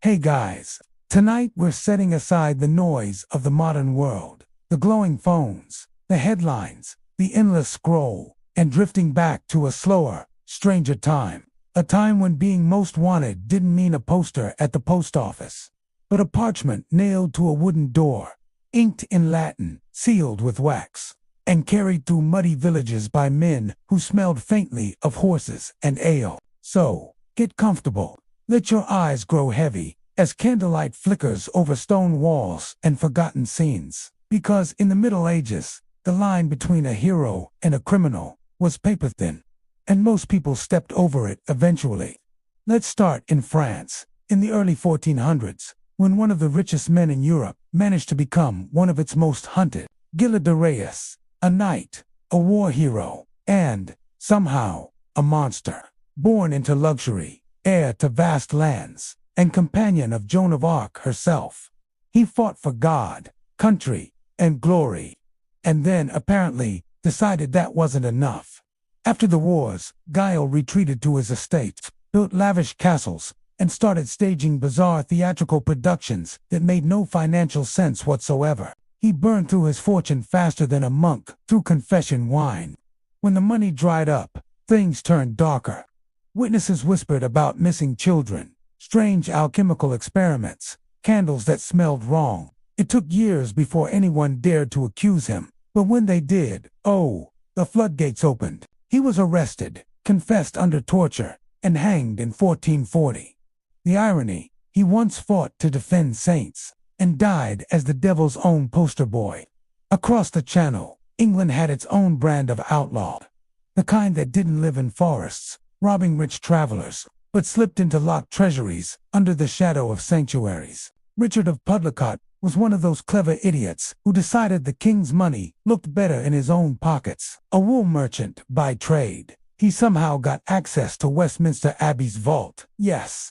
Hey guys, tonight we're setting aside the noise of the modern world, the glowing phones, the headlines, the endless scroll, and drifting back to a slower, stranger time. A time when being most wanted didn't mean a poster at the post office, but a parchment nailed to a wooden door, inked in Latin, sealed with wax, and carried through muddy villages by men who smelled faintly of horses and ale. So, get comfortable. Let your eyes grow heavy as candlelight flickers over stone walls and forgotten scenes. Because in the Middle Ages, the line between a hero and a criminal was paper thin, and most people stepped over it eventually. Let's start in France, in the early 1400s, when one of the richest men in Europe managed to become one of its most hunted. Gilles de Reyes, a knight, a war hero, and, somehow, a monster. Born into luxury, heir to vast lands, and companion of Joan of Arc herself. He fought for God, country, and glory, and then, apparently, decided that wasn't enough. After the wars, Guile retreated to his estates, built lavish castles, and started staging bizarre theatrical productions that made no financial sense whatsoever. He burned through his fortune faster than a monk through confession wine. When the money dried up, things turned darker. Witnesses whispered about missing children, strange alchemical experiments, candles that smelled wrong. It took years before anyone dared to accuse him, but when they did, the floodgates opened. He was arrested, confessed under torture, and hanged in 1440. The irony, he once fought to defend saints, and died as the devil's own poster boy. Across the channel, England had its own brand of outlaw, the kind that didn't live in forests, robbing rich travelers, but slipped into locked treasuries under the shadow of sanctuaries. Richard of Pudlicot was one of those clever idiots who decided the king's money looked better in his own pockets. A wool merchant by trade, he somehow got access to Westminster Abbey's vault. Yes,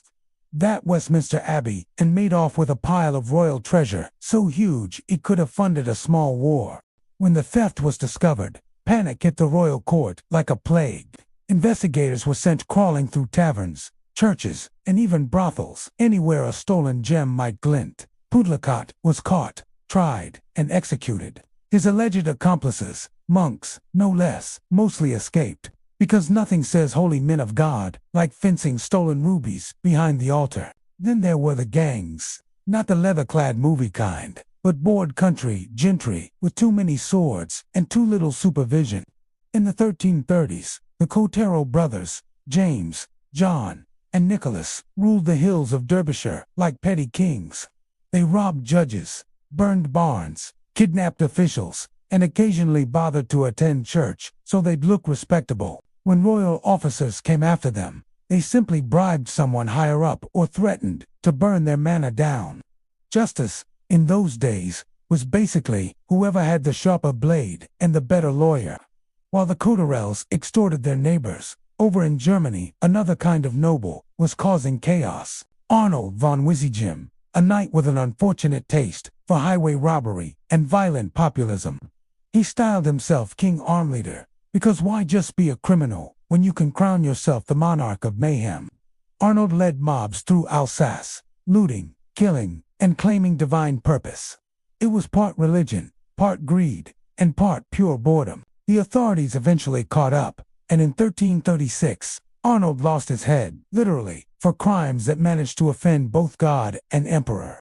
that Westminster Abbey, and made off with a pile of royal treasure so huge it could have funded a small war. When the theft was discovered, panic hit the royal court like a plague. Investigators were sent crawling through taverns, churches, and even brothels, anywhere a stolen gem might glint. Pudlicot was caught, tried, and executed. His alleged accomplices, monks, no less, mostly escaped, because nothing says holy men of God like fencing stolen rubies behind the altar. Then there were the gangs, not the leather-clad movie kind, but bored country gentry with too many swords and too little supervision. In the 1330s, the Cotero brothers, James, John, and Nicholas, ruled the hills of Derbyshire like petty kings. They robbed judges, burned barns, kidnapped officials, and occasionally bothered to attend church so they'd look respectable. When royal officers came after them, they simply bribed someone higher up or threatened to burn their manor down. Justice, in those days, was basically whoever had the sharper blade and the better lawyer. While the Coterels extorted their neighbors, over in Germany, another kind of noble was causing chaos. Arnold von Wisigem, a knight with an unfortunate taste for highway robbery and violent populism. He styled himself King Armleader, because why just be a criminal when you can crown yourself the monarch of mayhem? Arnold led mobs through Alsace, looting, killing, and claiming divine purpose. It was part religion, part greed, and part pure boredom. The authorities eventually caught up, and in 1336, Arnold lost his head, literally, for crimes that managed to offend both God and Emperor.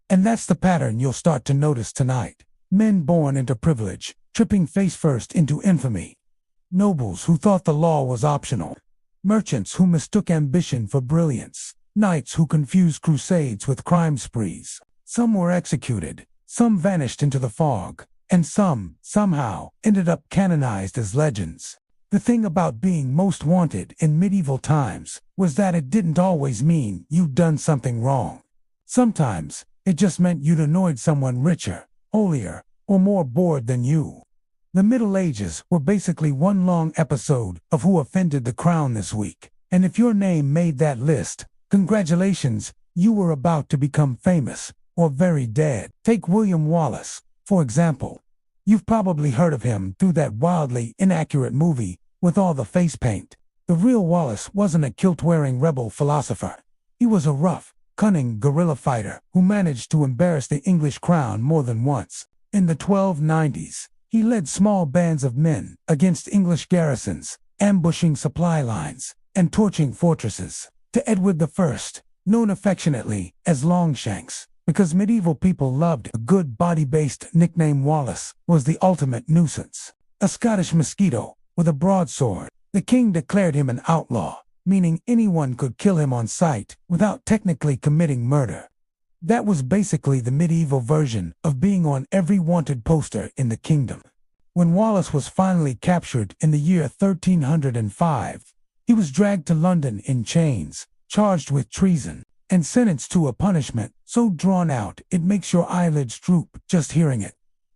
And that's the pattern you'll start to notice tonight. Men born into privilege, tripping face first into infamy. Nobles who thought the law was optional. Merchants who mistook ambition for brilliance. Knights who confused crusades with crime sprees. Some were executed, some vanished into the fog, and some, somehow, ended up canonized as legends. The thing about being most wanted in medieval times was that it didn't always mean you'd done something wrong. Sometimes, it just meant you'd annoyed someone richer, holier, or more bored than you. The Middle Ages were basically one long episode of Who Offended the Crown this week, and if your name made that list, congratulations, you were about to become famous, or very dead. Take William Wallace, for example. You've probably heard of him through that wildly inaccurate movie with all the face paint. The real Wallace wasn't a kilt-wearing rebel philosopher. He was a rough, cunning guerrilla fighter who managed to embarrass the English crown more than once. In the 1290s, he led small bands of men against English garrisons, ambushing supply lines and torching fortresses. To Edward I, known affectionately as Longshanks, because medieval people loved a good body-based nickname, Wallace was the ultimate nuisance. A Scottish mosquito with a broadsword, the king declared him an outlaw, meaning anyone could kill him on sight without technically committing murder. That was basically the medieval version of being on every wanted poster in the kingdom. When Wallace was finally captured in the year 1305, he was dragged to London in chains, charged with treason, and sentenced to a punishment so drawn out it makes your eyelids droop just hearing it.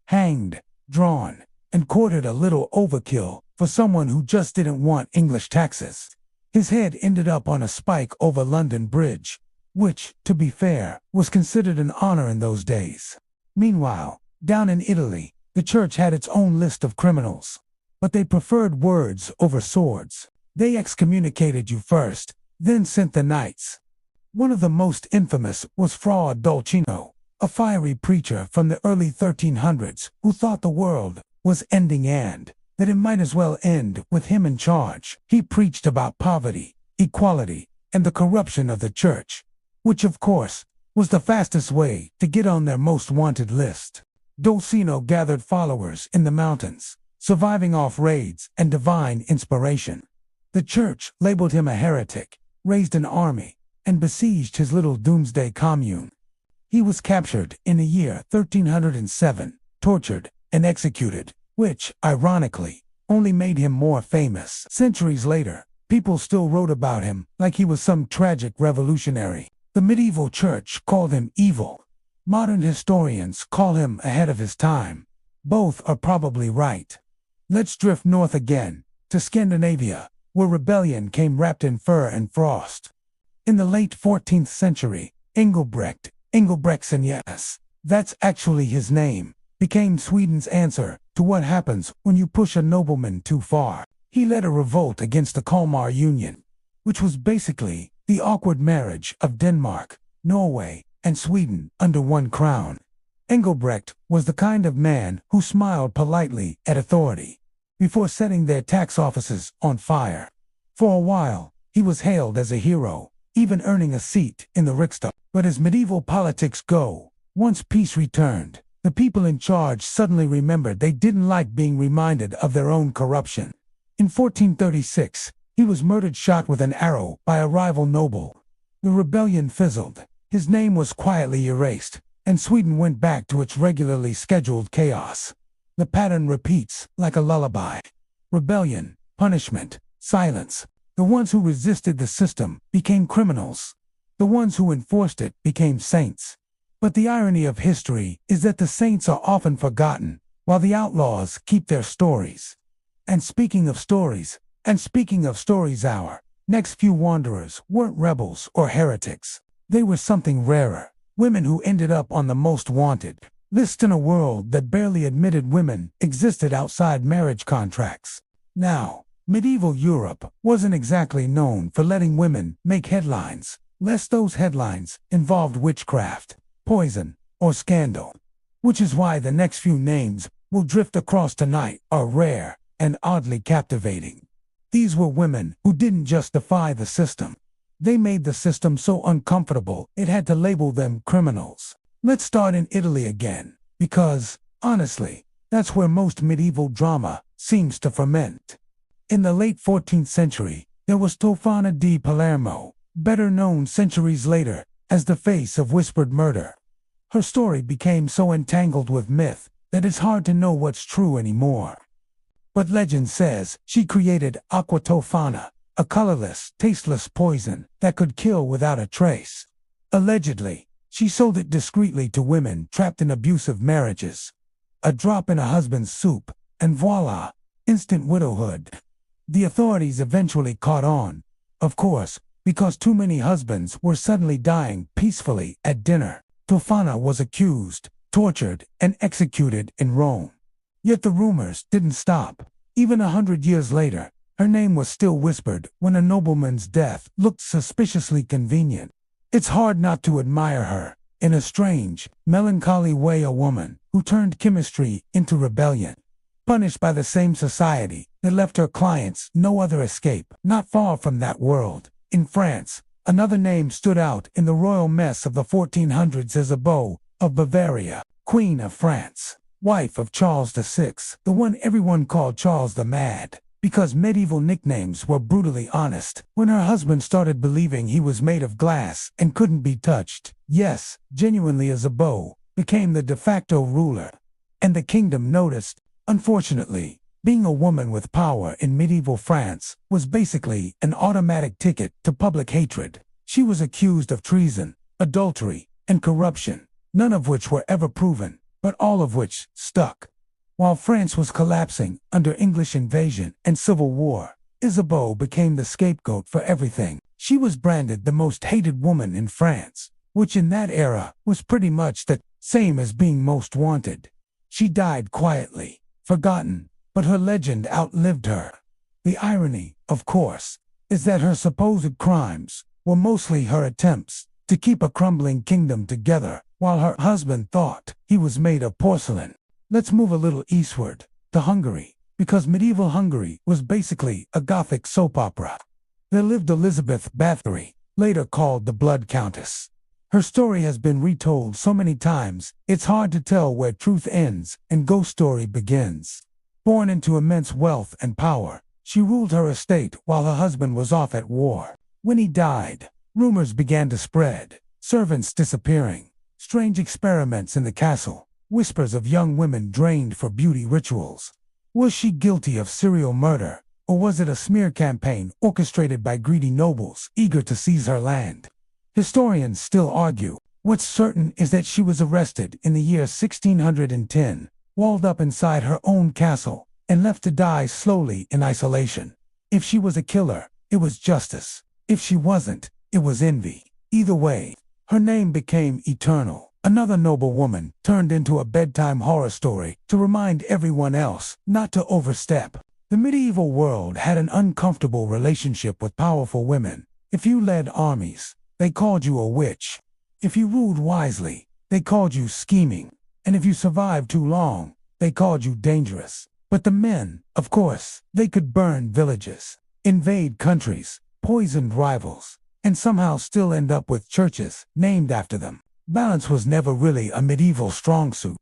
Hanged, drawn, and quartered, a little overkill for someone who just didn't want English taxes. His head ended up on a spike over London Bridge, which, to be fair, was considered an honor in those days. Meanwhile, down in Italy, the church had its own list of criminals, but they preferred words over swords. They excommunicated you first, then sent the knights. One of the most infamous was Fra Dolcino, a fiery preacher from the early 1300s who thought the world was ending and that it might as well end with him in charge. He preached about poverty, equality, and the corruption of the church, which of course was the fastest way to get on their most wanted list. Dolcino gathered followers in the mountains, surviving off raids and divine inspiration. The church labeled him a heretic, raised an army, and besieged his little doomsday commune. He was captured in the year 1307, tortured, and executed, which, ironically, only made him more famous. Centuries later, people still wrote about him like he was some tragic revolutionary. The medieval church called him evil. Modern historians call him ahead of his time. Both are probably right. Let's drift north again, to Scandinavia, where rebellion came wrapped in fur and frost. In the late 14th century, Engelbrektsson, yes, that's actually his name, became Sweden's answer to what happens when you push a nobleman too far. He led a revolt against the Kalmar Union, which was basically the awkward marriage of Denmark, Norway, and Sweden under one crown. Engelbrekt was the kind of man who smiled politely at authority before setting their tax offices on fire. For a while, he was hailed as a hero, even earning a seat in the Riksdag. But as medieval politics go, once peace returned, the people in charge suddenly remembered they didn't like being reminded of their own corruption. In 1436, he was murdered, shot with an arrow by a rival noble. The rebellion fizzled, his name was quietly erased, and Sweden went back to its regularly scheduled chaos. The pattern repeats like a lullaby. Rebellion, punishment, silence. The ones who resisted the system became criminals. The ones who enforced it became saints. But the irony of history is that the saints are often forgotten, while the outlaws keep their stories. And speaking of stories, our next few wanderers weren't rebels or heretics. They were something rarer. Women who ended up on the most wanted list in a world that barely admitted women existed outside marriage contracts. Now, medieval Europe wasn't exactly known for letting women make headlines, lest those headlines involved witchcraft, poison, or scandal. Which is why the next few names we'll drift across tonight are rare and oddly captivating. These were women who didn't just defy the system. They made the system so uncomfortable it had to label them criminals. Let's start in Italy again, because, honestly, that's where most medieval drama seems to ferment. In the late 14th century, there was Tofana di Palermo, better known centuries later as the face of whispered murder. Her story became so entangled with myth that it's hard to know what's true anymore. But legend says she created aqua tofana, a colorless, tasteless poison that could kill without a trace. Allegedly, she sold it discreetly to women trapped in abusive marriages. A drop in a husband's soup, and voila, instant widowhood. The authorities eventually caught on, of course, because too many husbands were suddenly dying peacefully at dinner. Tofana was accused, tortured, and executed in Rome. Yet the rumors didn't stop. Even 100 years later, her name was still whispered when a nobleman's death looked suspiciously convenient. It's hard not to admire her. In a strange, melancholy way, a woman who turned chemistry into rebellion, punished by the same society that left her clients no other escape. Not far from that world, in France, another name stood out in the royal mess of the 1400s: Isabeau of Bavaria, Queen of France, wife of Charles VI, the one everyone called Charles the Mad, because medieval nicknames were brutally honest. When her husband started believing he was made of glass and couldn't be touched, yes, genuinely, Isabeau became the de facto ruler. And the kingdom noticed. Unfortunately, being a woman with power in medieval France was basically an automatic ticket to public hatred. She was accused of treason, adultery, and corruption, none of which were ever proven, but all of which stuck. While France was collapsing under English invasion and civil war, Isabeau became the scapegoat for everything. She was branded the most hated woman in France, which in that era was pretty much the same as being most wanted. She died quietly, forgotten, but her legend outlived her. The irony, of course, is that her supposed crimes were mostly her attempts to keep a crumbling kingdom together, while her husband thought he was made of porcelain. Let's move a little eastward, to Hungary, because medieval Hungary was basically a Gothic soap opera. There lived Elizabeth Bathory, later called the Blood Countess. Her story has been retold so many times, it's hard to tell where truth ends and ghost story begins. Born into immense wealth and power, she ruled her estate while her husband was off at war. When he died, rumors began to spread, servants disappearing, strange experiments in the castle, whispers of young women drained for beauty rituals. Was she guilty of serial murder, or was it a smear campaign orchestrated by greedy nobles eager to seize her land? Historians still argue. What's certain is that she was arrested in the year 1610, walled up inside her own castle, and left to die slowly in isolation. If she was a killer, it was justice. If she wasn't, it was envy. Either way, her name became eternal. Another noble woman turned into a bedtime horror story to remind everyone else not to overstep. The medieval world had an uncomfortable relationship with powerful women. If you led armies, they called you a witch. If you ruled wisely, they called you scheming. And if you survived too long, they called you dangerous. But the men, of course, they could burn villages, invade countries, poison rivals, and somehow still end up with churches named after them. Balance was never really a medieval strong suit.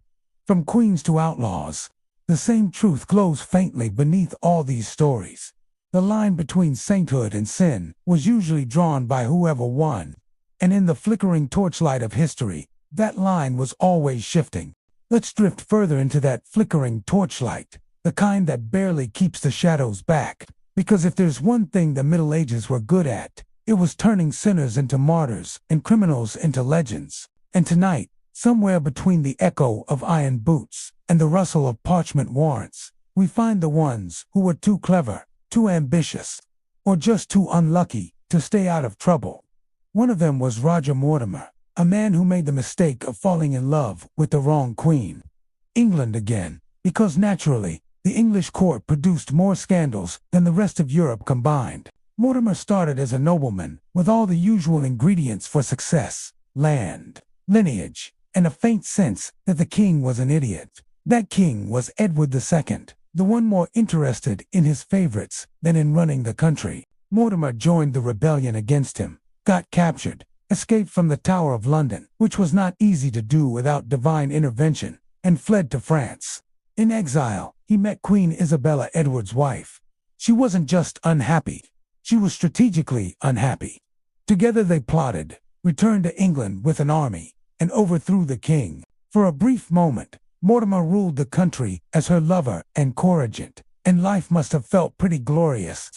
From queens to outlaws, the same truth glows faintly beneath all these stories. The line between sainthood and sin was usually drawn by whoever won, and in the flickering torchlight of history, that line was always shifting. Let's drift further into that flickering torchlight, the kind that barely keeps the shadows back, because if there's one thing the Middle Ages were good at, it was turning sinners into martyrs and criminals into legends. And tonight, somewhere between the echo of iron boots and the rustle of parchment warrants, we find the ones who were too clever, too ambitious, or just too unlucky to stay out of trouble. One of them was Roger Mortimer, a man who made the mistake of falling in love with the wrong queen. England again, because naturally, the English court produced more scandals than the rest of Europe combined. Mortimer started as a nobleman with all the usual ingredients for success: land, lineage, and a faint sense that the king was an idiot. That king was Edward II, the one more interested in his favorites than in running the country. Mortimer joined the rebellion against him, got captured, escaped from the Tower of London, which was not easy to do without divine intervention, and fled to France. In exile, he met Queen Isabella, Edward's wife. She wasn't just unhappy, she was strategically unhappy. Together they plotted, returned to England with an army, and overthrew the king. For a brief moment, Mortimer ruled the country as her lover and co-regent, and life must have felt pretty glorious.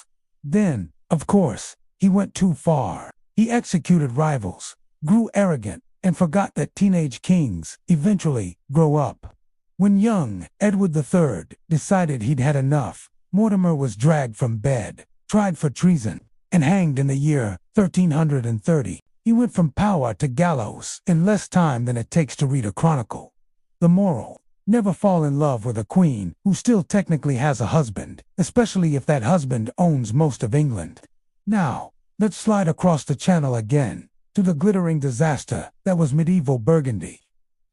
Then, of course, he went too far. He executed rivals, grew arrogant, and forgot that teenage kings eventually grow up. When young Edward III decided he'd had enough, Mortimer was dragged from bed, tried for treason, and hanged in the year 1330. He went from power to gallows in less time than it takes to read a chronicle. The moral: never fall in love with a queen who still technically has a husband, especially if that husband owns most of England. Now, let's slide across the channel again, to the glittering disaster that was medieval Burgundy.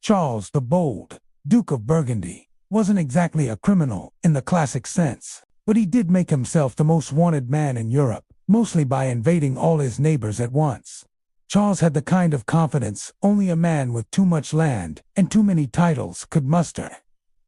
Charles the Bold, Duke of Burgundy, wasn't exactly a criminal in the classic sense, but he did make himself the most wanted man in Europe, mostly by invading all his neighbors at once. Charles had the kind of confidence only a man with too much land and too many titles could muster.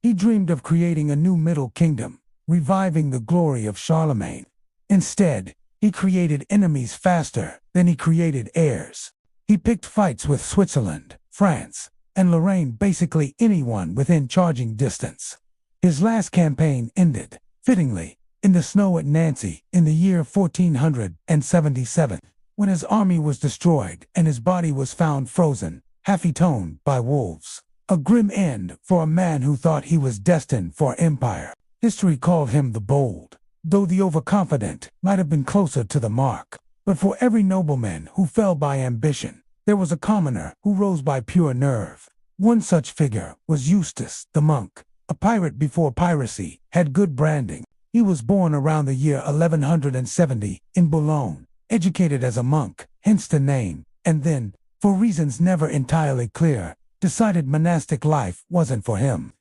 He dreamed of creating a new Middle Kingdom, reviving the glory of Charlemagne. Instead, he created enemies faster than he created heirs. He picked fights with Switzerland, France, and Lorraine, basically anyone within charging distance. His last campaign ended, fittingly, in the snow at Nancy in the year 1477, when his army was destroyed and his body was found frozen, half-eaten by wolves. A grim end for a man who thought he was destined for empire. History called him the Bold, though the overconfident might have been closer to the mark. But for every nobleman who fell by ambition, there was a commoner who rose by pure nerve. One such figure was Eustace the monk, a pirate before piracy had good branding. He was born around the year 1170 in Boulogne, educated as a monk, hence the name, and then, for reasons never entirely clear, decided monastic life wasn't for him.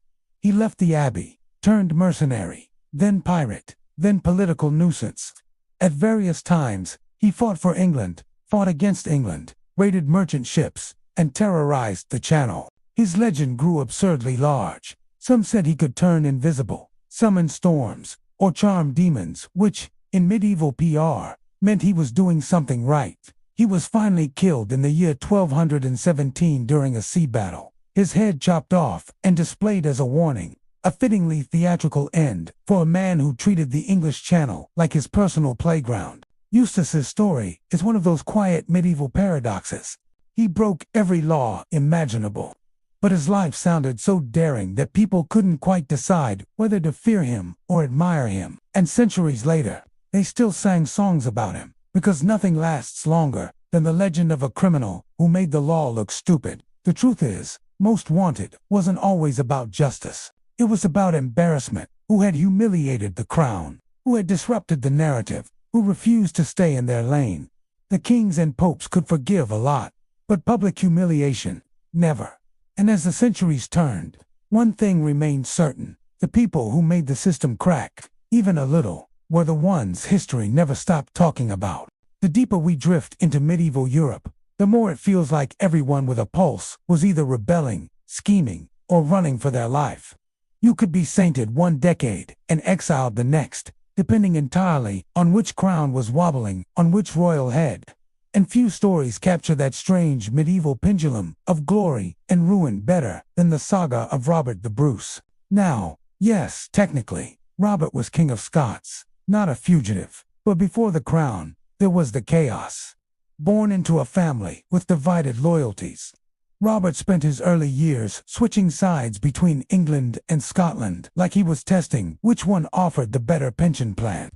He left the abbey, turned mercenary, then pirate, then political nuisance. At various times, he fought for England, fought against England, raided merchant ships, and terrorized the Channel. His legend grew absurdly large. Some said he could turn invisible, summon storms, or charm demons, which, in medieval PR, meant he was doing something right. He was finally killed in the year 1217 during a sea battle, his head chopped off and displayed as a warning, a fittingly theatrical end for a man who treated the English Channel like his personal playground. Eustace's story is one of those quiet medieval paradoxes. He broke every law imaginable, but his life sounded so daring that people couldn't quite decide whether to fear him or admire him, and centuries later, they still sang songs about him, because nothing lasts longer than the legend of a criminal who made the law look stupid. The truth is, Most Wanted wasn't always about justice. It was about embarrassment, who had humiliated the crown, who had disrupted the narrative, who refused to stay in their lane. The kings and popes could forgive a lot, but public humiliation, never. And as the centuries turned, one thing remained certain: the people who made the system crack, even a little, were the ones history never stopped talking about. The deeper we drift into medieval Europe, the more it feels like everyone with a pulse was either rebelling, scheming, or running for their life. You could be sainted one decade and exiled the next, depending entirely on which crown was wobbling on which royal head. And few stories capture that strange medieval pendulum of glory and ruin better than the saga of Robert the Bruce. Now, yes, technically, Robert was King of Scots, not a fugitive, but before the crown, there was the chaos. Born into a family with divided loyalties, Robert spent his early years switching sides between England and Scotland, like he was testing which one offered the better pension plan.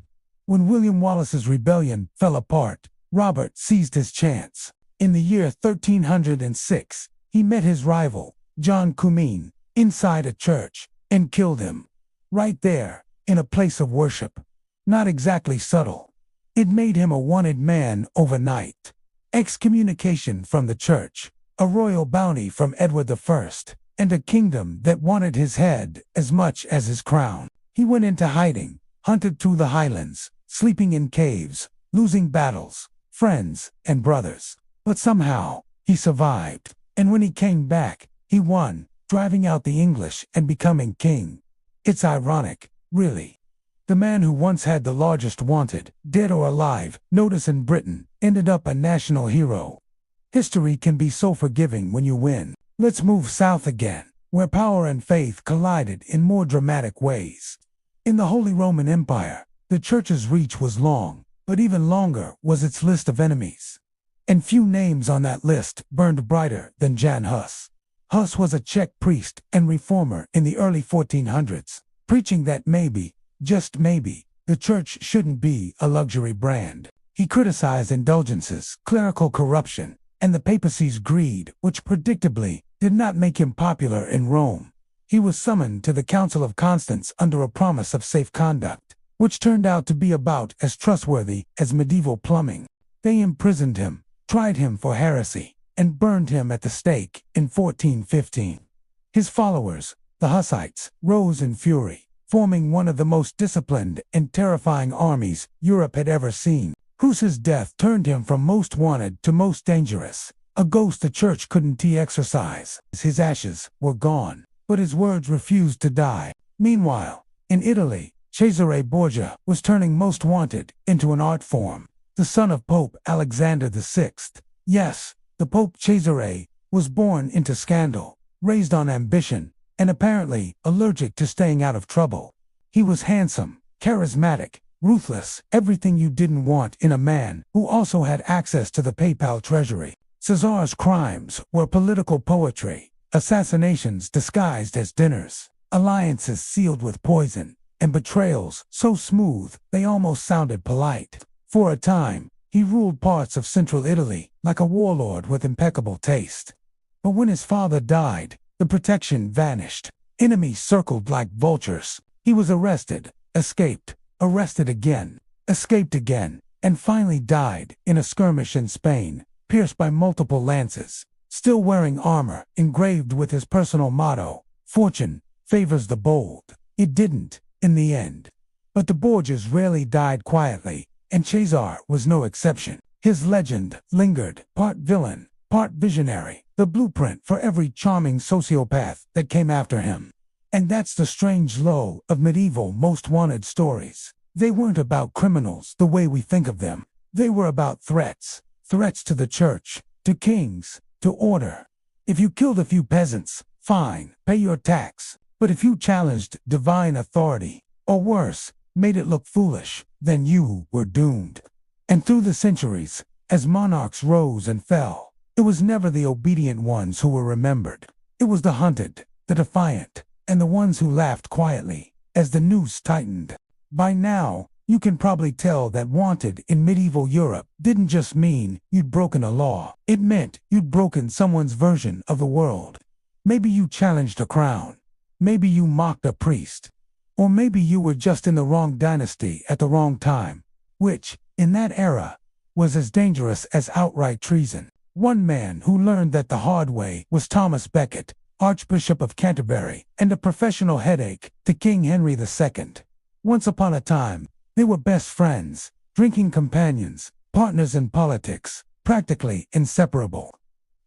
When William Wallace's rebellion fell apart, Robert seized his chance. In the year 1306, he met his rival, John Comyn, inside a church, and killed him. Right there, in a place of worship. Not exactly subtle. It made him a wanted man overnight. Excommunication from the church, a royal bounty from Edward I, and a kingdom that wanted his head as much as his crown. He went into hiding, hunted through the highlands, sleeping in caves, losing battles, friends, and brothers. But somehow, he survived, and when he came back, he won, driving out the English and becoming king. It's ironic, really. The man who once had the largest wanted, dead or alive, notice in Britain, ended up a national hero. History can be so forgiving when you win. Let's move south again, where power and faith collided in more dramatic ways. In the Holy Roman Empire, the Church's reach was long, but even longer was its list of enemies. And few names on that list burned brighter than Jan Hus. Hus was a Czech priest and reformer in the early 1400s, preaching that maybe, just maybe, the Church shouldn't be a luxury brand. He criticized indulgences, clerical corruption, and the papacy's greed, which predictably did not make him popular in Rome. He was summoned to the Council of Constance under a promise of safe conduct, which turned out to be about as trustworthy as medieval plumbing. They imprisoned him, tried him for heresy, and burned him at the stake in 1415. His followers, the Hussites, rose in fury, forming one of the most disciplined and terrifying armies Europe had ever seen. Huss's death turned him from most wanted to most dangerous, a ghost the church couldn't exorcise. His ashes were gone, but his words refused to die. Meanwhile, in Italy, Cesare Borgia was turning most wanted into an art form. The son of Pope Alexander VI. Yes, the Pope Cesare was born into scandal, raised on ambition, and apparently allergic to staying out of trouble. He was handsome, charismatic, ruthless, everything you didn't want in a man who also had access to the papal treasury. Caesar's crimes were political poetry, assassinations disguised as dinners, alliances sealed with poison, and betrayals so smooth they almost sounded polite. For a time, he ruled parts of central Italy like a warlord with impeccable taste. But when his father died, the protection vanished. Enemies circled like vultures. He was arrested, escaped, arrested again, escaped again, and finally died in a skirmish in Spain, pierced by multiple lances, still wearing armor engraved with his personal motto, "Fortune favors the bold." It didn't, in the end. But the Borgias rarely died quietly, and Cesare was no exception. His legend lingered, part villain, part visionary, the blueprint for every charming sociopath that came after him. And that's the strange low of medieval most wanted stories. They weren't about criminals the way we think of them. They were about threats. Threats to the church, to kings, to order. If you killed a few peasants, fine, pay your tax. But if you challenged divine authority, or worse, made it look foolish, then you were doomed. And through the centuries, as monarchs rose and fell, it was never the obedient ones who were remembered. It was the hunted, the defiant, and the ones who laughed quietly as the noose tightened. By now, you can probably tell that wanted in medieval Europe didn't just mean you'd broken a law. It meant you'd broken someone's version of the world. Maybe you challenged a crown. Maybe you mocked a priest. Or maybe you were just in the wrong dynasty at the wrong time, which, in that era, was as dangerous as outright treason. One man who learned that the hard way was Thomas Becket, Archbishop of Canterbury, and a professional headache to King Henry II. Once upon a time, they were best friends, drinking companions, partners in politics, practically inseparable.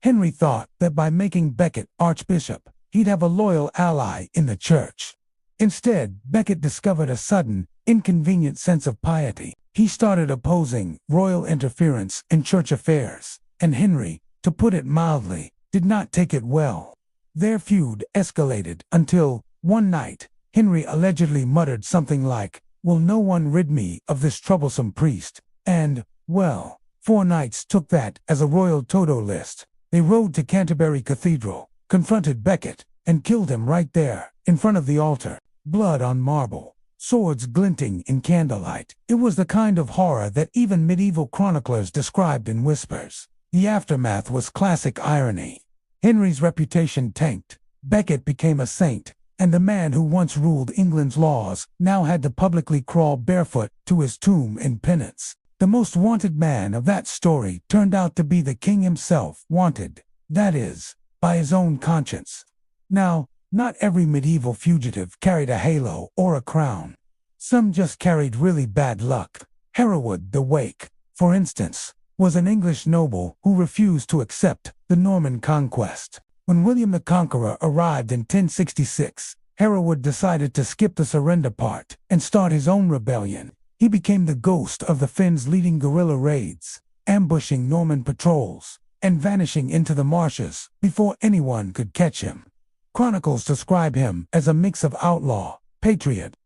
Henry thought that by making Becket Archbishop, he'd have a loyal ally in the church. Instead, Becket discovered a sudden, inconvenient sense of piety. He started opposing royal interference in church affairs, and Henry, to put it mildly, did not take it well. Their feud escalated until, one night, Henry allegedly muttered something like, "Will no one rid me of this troublesome priest?" And, well, 4 knights took that as a royal to-do list. They rode to Canterbury Cathedral, confronted Becket, and killed him right there, in front of the altar. Blood on marble, swords glinting in candlelight. It was the kind of horror that even medieval chroniclers described in whispers. The aftermath was classic irony. Henry's reputation tanked. Becket became a saint, and the man who once ruled England's laws now had to publicly crawl barefoot to his tomb in penance. The most wanted man of that story turned out to be the king himself, wanted, that is, by his own conscience. Now, not every medieval fugitive carried a halo or a crown. Some just carried really bad luck. Hereward the Wake, for instance, was an English noble who refused to accept the Norman conquest. When William the Conqueror arrived in 1066, Hereward decided to skip the surrender part and start his own rebellion. He became the ghost of the Finns, leading guerrilla raids, ambushing Norman patrols, and vanishing into the marshes before anyone could catch him. Chronicles describe him as a mix of outlaw, patriot,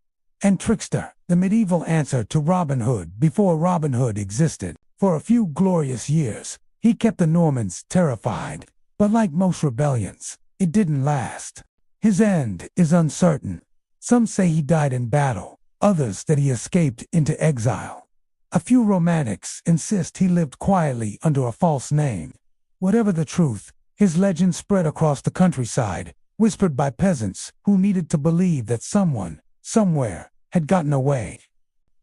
and trickster, the medieval answer to Robin Hood before Robin Hood existed. For a few glorious years, he kept the Normans terrified, but like most rebellions, it didn't last. His end is uncertain. Some say he died in battle, others that he escaped into exile. A few romantics insist he lived quietly under a false name. Whatever the truth, his legend spread across the countryside, whispered by peasants who needed to believe that someone, somewhere, had gotten away.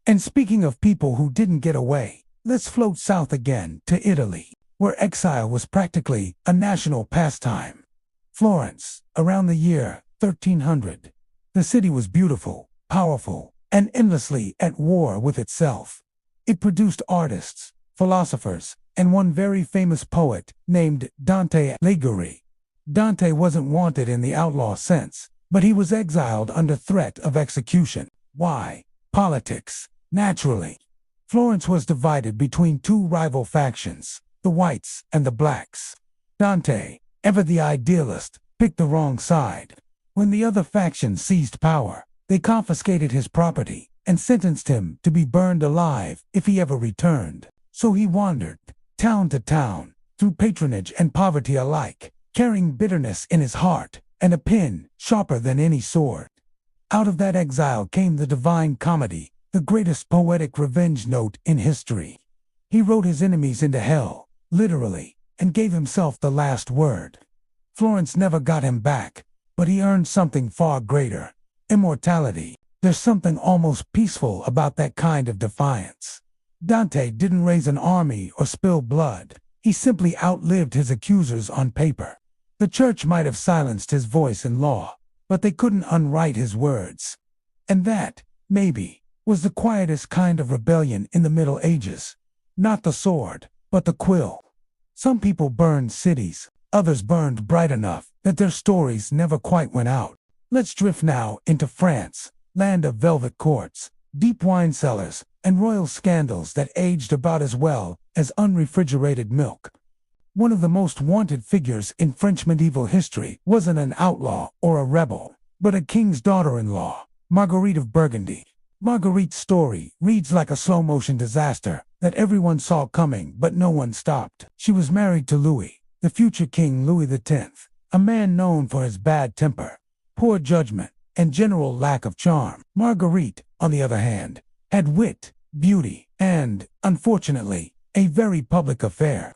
And speaking of people who didn't get away, let's float south again to Italy. where exile was practically a national pastime. Florence, around the year 1300. The city was beautiful, powerful, and endlessly at war with itself. It produced artists, philosophers, and one very famous poet named Dante Alighieri. Dante wasn't wanted in the outlaw sense, but he was exiled under threat of execution. Why? Politics. Naturally. Florence was divided between two rival factions, the whites and the blacks. Dante, ever the idealist, picked the wrong side. When the other faction seized power, they confiscated his property and sentenced him to be burned alive if he ever returned. So he wandered, town to town, through patronage and poverty alike, carrying bitterness in his heart and a pen sharper than any sword. Out of that exile came the Divine Comedy, the greatest poetic revenge note in history. He wrote his enemies into hell, literally, and gave himself the last word. Florence never got him back, but he earned something far greater: immortality. There's something almost peaceful about that kind of defiance. Dante didn't raise an army or spill blood. He simply outlived his accusers on paper. The church might have silenced his voice in law, but they couldn't unwrite his words. And that, maybe, was the quietest kind of rebellion in the Middle Ages. Not the sword, but the quill. Some people burned cities, others burned bright enough that their stories never quite went out. Let's drift now into France, land of velvet courts, deep wine cellars, and royal scandals that aged about as well as unrefrigerated milk. One of the most wanted figures in French medieval history wasn't an outlaw or a rebel, but a king's daughter-in-law, Marguerite of Burgundy. Marguerite's story reads like a slow-motion disaster that everyone saw coming but no one stopped. She was married to Louis, the future King Louis X, a man known for his bad temper, poor judgment, and general lack of charm. Marguerite, on the other hand, had wit, beauty, and, unfortunately, a very public affair.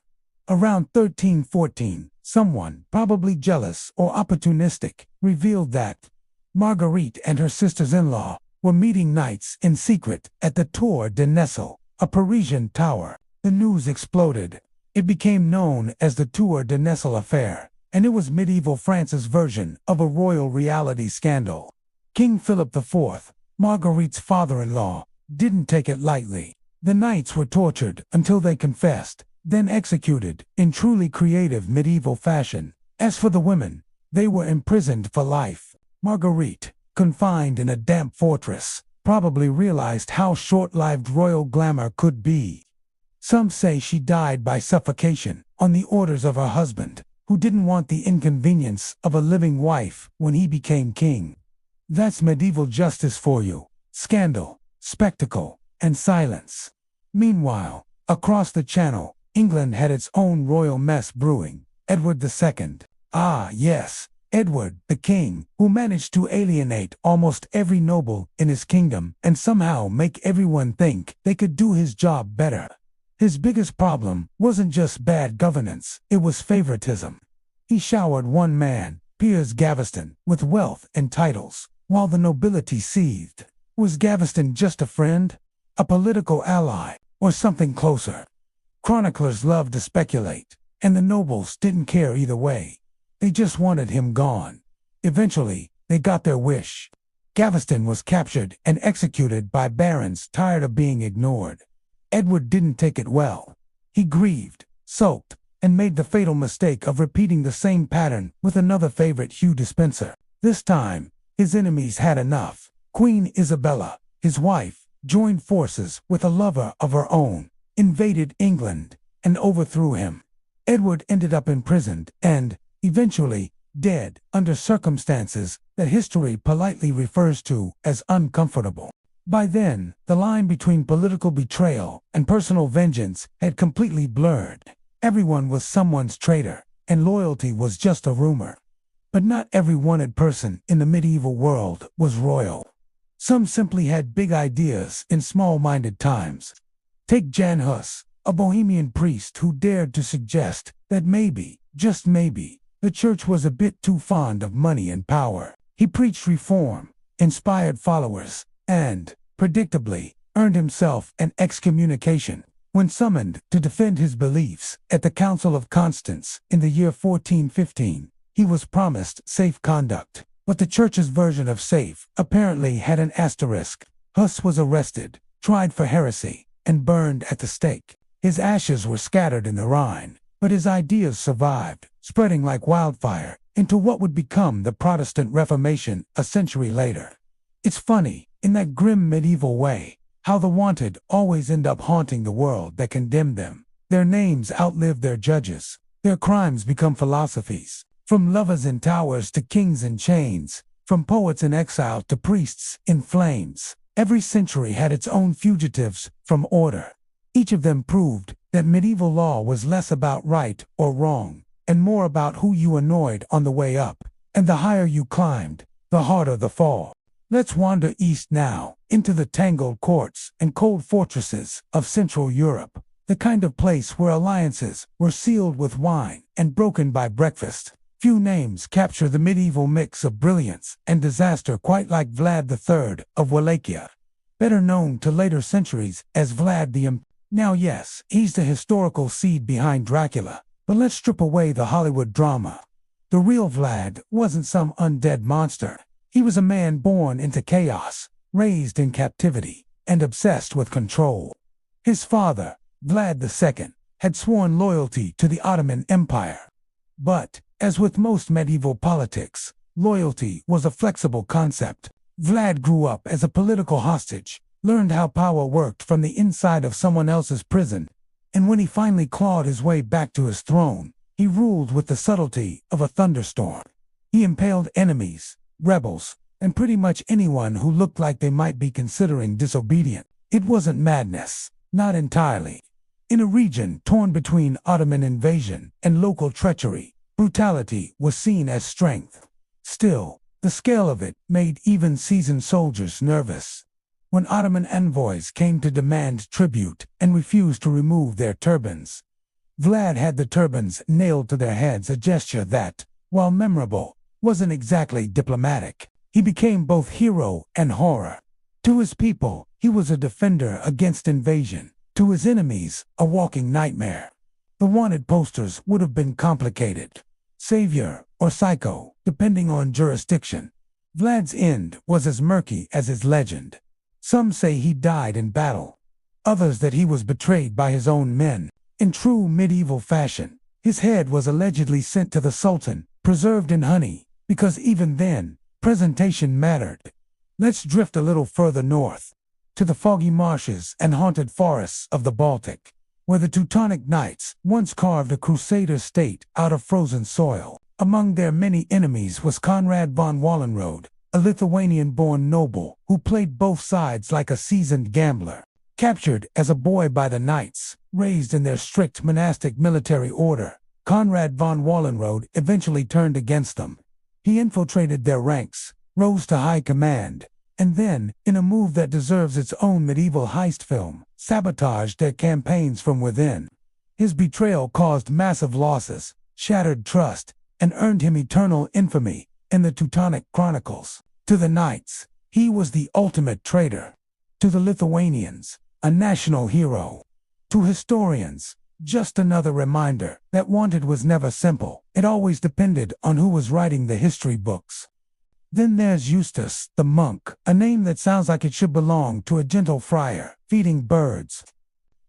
Around 1314, someone, probably jealous or opportunistic, revealed that Marguerite and her sisters-in-law were meeting nights in secret at the Tour de Nesle, a Parisian tower. The news exploded. It became known as the Tour de Nesle affair, and it was medieval France's version of a royal reality scandal. King Philip IV, Marguerite's father-in-law, didn't take it lightly. The knights were tortured until they confessed, then executed in truly creative medieval fashion. As for the women, they were imprisoned for life. Marguerite, confined in a damp fortress, probably realized how short-lived royal glamour could be. Some say she died by suffocation on the orders of her husband, who didn't want the inconvenience of a living wife when he became king. That's medieval justice for you: scandal, spectacle, and silence. Meanwhile, across the Channel, England had its own royal mess brewing: Edward II. Ah, yes, Edward, the king, who managed to alienate almost every noble in his kingdom and somehow make everyone think they could do his job better. His biggest problem wasn't just bad governance, it was favoritism. He showered one man, Piers Gaveston, with wealth and titles, while the nobility seethed. Was Gaveston just a friend, a political ally, or something closer? Chroniclers loved to speculate, and the nobles didn't care either way. They just wanted him gone. Eventually, they got their wish. Gaveston was captured and executed by barons tired of being ignored. Edward didn't take it well. He grieved, sulked, and made the fatal mistake of repeating the same pattern with another favorite, Hugh Despenser. This time, his enemies had enough. Queen Isabella, his wife, joined forces with a lover of her own, invaded England, and overthrew him. Edward ended up imprisoned and, eventually, dead under circumstances that history politely refers to as uncomfortable. By then, the line between political betrayal and personal vengeance had completely blurred. Everyone was someone's traitor, and loyalty was just a rumor. But not every wanted person in the medieval world was royal. Some simply had big ideas in small-minded times. Take Jan Hus, a Bohemian priest who dared to suggest that maybe, just maybe, the church was a bit too fond of money and power. He preached reform, inspired followers, and, predictably, earned himself an excommunication. When summoned to defend his beliefs at the Council of Constance in the year 1415, he was promised safe conduct, but the church's version of safe apparently had an asterisk. Huss was arrested, tried for heresy, and burned at the stake. His ashes were scattered in the Rhine, but his ideas survived, spreading like wildfire into what would become the Protestant Reformation a century later. It's funny, in that grim medieval way, how the wanted always end up haunting the world that condemned them. Their names outlive their judges. Their crimes become philosophies. From lovers in towers to kings in chains, from poets in exile to priests in flames, every century had its own fugitives from order. Each of them proved that medieval law was less about right or wrong, and more about who you annoyed on the way up. And the higher you climbed, the harder the fall. Let's wander east now, into the tangled courts and cold fortresses of Central Europe, the kind of place where alliances were sealed with wine and broken by breakfast. Few names capture the medieval mix of brilliance and disaster quite like Vlad III of Wallachia, better known to later centuries as Vlad the Impaler. Now yes, he's the historical seed behind Dracula, but let's strip away the Hollywood drama. The real Vlad wasn't some undead monster. He was a man born into chaos, raised in captivity, and obsessed with control. His father, Vlad II, had sworn loyalty to the Ottoman Empire. But, as with most medieval politics, loyalty was a flexible concept. Vlad grew up as a political hostage, learned how power worked from the inside of someone else's prison, and when he finally clawed his way back to his throne, he ruled with the subtlety of a thunderstorm. He impaled enemies, rebels, and pretty much anyone who looked like they might be considering disobedient. It wasn't madness, not entirely. In a region torn between Ottoman invasion and local treachery, brutality was seen as strength. Still, the scale of it made even seasoned soldiers nervous. When Ottoman envoys came to demand tribute and refused to remove their turbans, Vlad had the turbans nailed to their heads, a gesture that, while memorable, wasn't exactly diplomatic. He became both hero and horror. To his people, he was a defender against invasion. To his enemies, a walking nightmare. The wanted posters would have been complicated. Savior or psycho, depending on jurisdiction. Vlad's end was as murky as his legend. Some say he died in battle. Others that he was betrayed by his own men. In true medieval fashion, his head was allegedly sent to the Sultan, preserved in honey, because even then, presentation mattered. Let's drift a little further north, to the foggy marshes and haunted forests of the Baltic, where the Teutonic Knights once carved a crusader state out of frozen soil. Among their many enemies was Conrad von Wallenrode, a Lithuanian-born noble who played both sides like a seasoned gambler. Captured as a boy by the Knights, raised in their strict monastic military order, Conrad von Wallenrode eventually turned against them. He infiltrated their ranks, rose to high command, and then, in a move that deserves its own medieval heist film, sabotaged their campaigns from within. His betrayal caused massive losses, shattered trust, and earned him eternal infamy in the Teutonic Chronicles. To the Knights, he was the ultimate traitor. To the Lithuanians, a national hero. To historians, just another reminder that wanted was never simple. It always depended on who was writing the history books. Then there's Eustace, the monk, a name that sounds like it should belong to a gentle friar, feeding birds.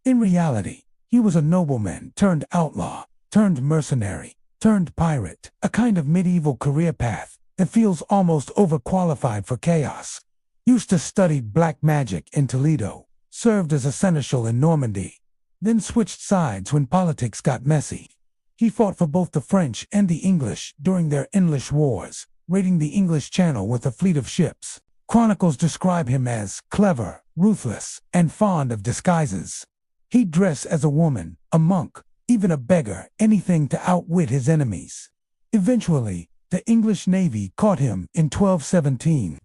In reality, he was a nobleman turned outlaw, turned mercenary, turned pirate, a kind of medieval career path that feels almost overqualified for chaos. Eustace studied black magic in Toledo, served as a seneschal in Normandy, then switched sides when politics got messy. He fought for both the French and the English during their endless wars, raiding the English Channel with a fleet of ships. Chronicles describe him as clever, ruthless, and fond of disguises. He'd dress as a woman, a monk, even a beggar, anything to outwit his enemies. Eventually, the English Navy caught him in 1217.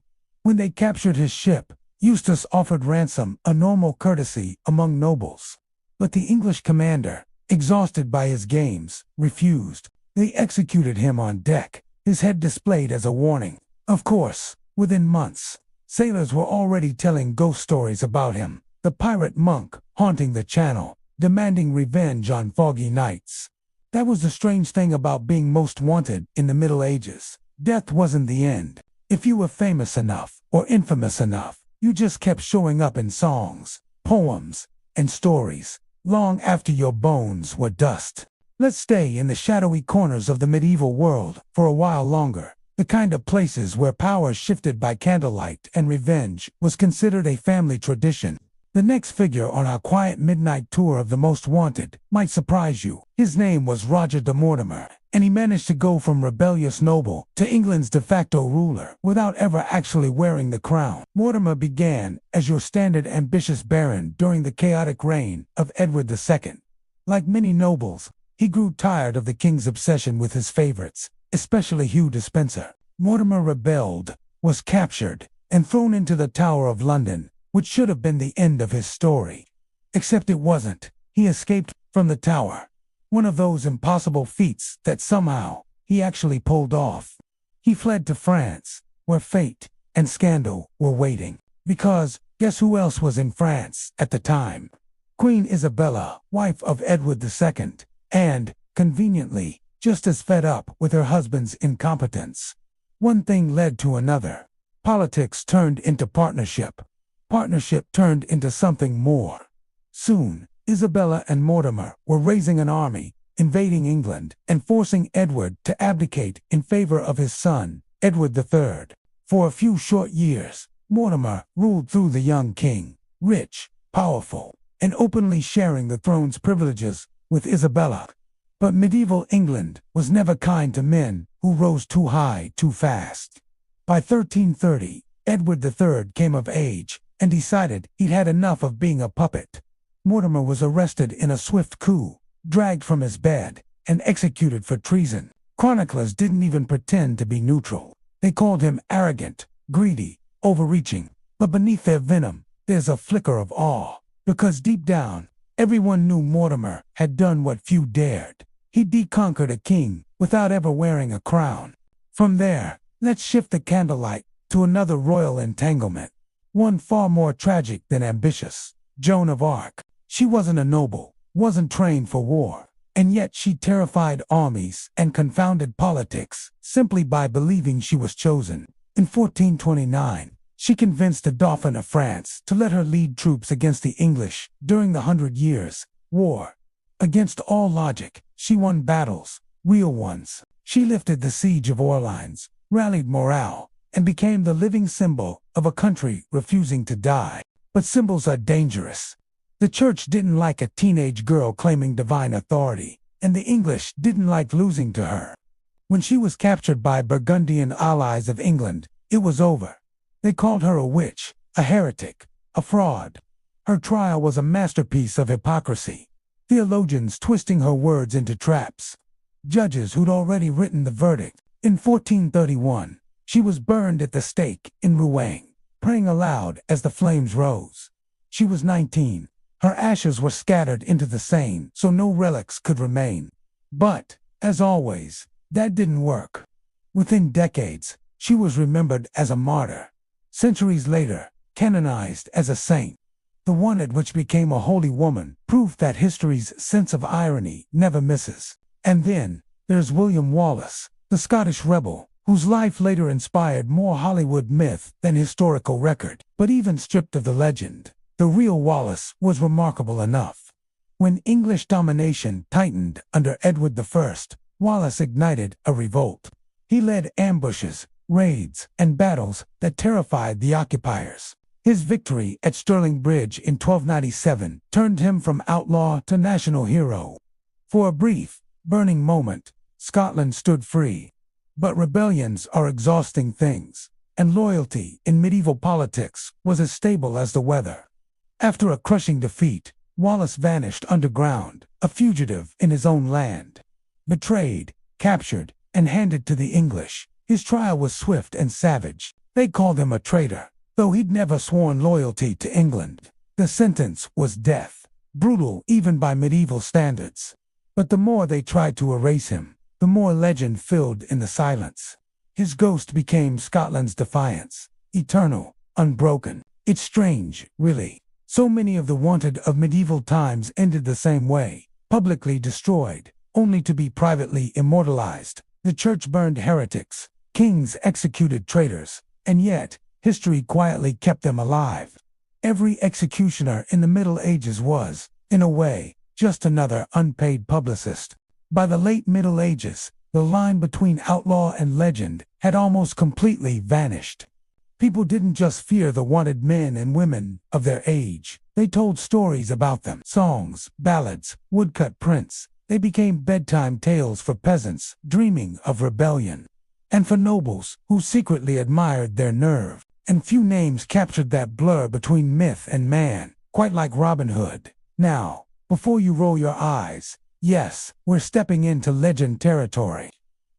When they captured his ship, Eustace offered ransom, a normal courtesy among nobles. But the English commander, exhausted by his games, refused. They executed him on deck, his head displayed as a warning. Of course, within months, sailors were already telling ghost stories about him, the pirate monk haunting the channel. demanding revenge on foggy nights. That was the strange thing about being most wanted in the Middle Ages. Death wasn't the end. If you were famous enough or infamous enough, you just kept showing up in songs, poems, and stories, long after your bones were dust. Let's stay in the shadowy corners of the medieval world for a while longer. The kind of places where power shifted by candlelight and revenge was considered a family tradition. The next figure on our quiet midnight tour of the most wanted might surprise you. His name was Roger de Mortimer, and he managed to go from rebellious noble to England's de facto ruler without ever actually wearing the crown. Mortimer began as your standard ambitious baron during the chaotic reign of Edward II. Like many nobles, he grew tired of the king's obsession with his favorites, especially Hugh Despenser. Mortimer rebelled, was captured, and thrown into the Tower of London, which should have been the end of his story. Except it wasn't. He escaped from the tower. One of those impossible feats that somehow he actually pulled off. He fled to France, where fate and scandal were waiting. Because, guess who else was in France at the time? Queen Isabella, wife of Edward II, and, conveniently, just as fed up with her husband's incompetence. One thing led to another. Politics turned into partnership. Partnership turned into something more. Soon, Isabella and Mortimer were raising an army, invading England, and forcing Edward to abdicate in favor of his son, Edward III. For a few short years, Mortimer ruled through the young king, rich, powerful, and openly sharing the throne's privileges with Isabella. But medieval England was never kind to men who rose too high too fast. By 1330, Edward III came of age and decided he'd had enough of being a puppet. Mortimer was arrested in a swift coup, dragged from his bed, and executed for treason. Chroniclers didn't even pretend to be neutral. They called him arrogant, greedy, overreaching. But beneath their venom, there's a flicker of awe. Because deep down, everyone knew Mortimer had done what few dared. He deconquered a king without ever wearing a crown. From there, let's shift the candlelight to another royal entanglement. One far more tragic than ambitious. Joan of Arc. She wasn't a noble, wasn't trained for war, and yet she terrified armies and confounded politics simply by believing she was chosen. In 1429, she convinced the Dauphin of France to let her lead troops against the English during the 100 Years' War. Against all logic, she won battles, real ones. She lifted the siege of Orleans, rallied morale, and became the living symbol of a country refusing to die. But symbols are dangerous. The church didn't like a teenage girl claiming divine authority, and the English didn't like losing to her. When she was captured by Burgundian allies of England, it was over. They called her a witch, a heretic, a fraud. Her trial was a masterpiece of hypocrisy. Theologians twisting her words into traps. Judges who'd already written the verdict. In 1431, she was burned at the stake in Rouen, praying aloud as the flames rose. She was 19. Her ashes were scattered into the Seine, so no relics could remain. But, as always, that didn't work. Within decades, she was remembered as a martyr. Centuries later, canonized as a saint. The one at which became a holy woman, proof that history's sense of irony never misses. And then, there's William Wallace, the Scottish rebel, whose life later inspired more Hollywood myth than historical record. But even stripped of the legend, the real Wallace was remarkable enough. When English domination tightened under Edward I, Wallace ignited a revolt. He led ambushes, raids, and battles that terrified the occupiers. His victory at Stirling Bridge in 1297 turned him from outlaw to national hero. For a brief, burning moment, Scotland stood free. But rebellions are exhausting things, and loyalty in medieval politics was as stable as the weather. After a crushing defeat, Wallace vanished underground, a fugitive in his own land. Betrayed, captured, and handed to the English, his trial was swift and savage. They called him a traitor, though he'd never sworn loyalty to England. The sentence was death, brutal even by medieval standards. But the more they tried to erase him, the more legend filled in the silence. His ghost became Scotland's defiance, eternal, unbroken. It's strange, really. So many of the wanted of medieval times ended the same way, publicly destroyed, only to be privately immortalized. The church burned heretics, kings executed traitors, and yet, history quietly kept them alive. Every executioner in the Middle Ages was, in a way, just another unpaid publicist. By the late Middle Ages, the line between outlaw and legend had almost completely vanished. People didn't just fear the wanted men and women of their age. They told stories about them. Songs, ballads, woodcut prints. They became bedtime tales for peasants dreaming of rebellion, and for nobles who secretly admired their nerve. And few names captured that blur between myth and man, quite like Robin Hood. Now, before you roll your eyes, yes, we're stepping into legend territory.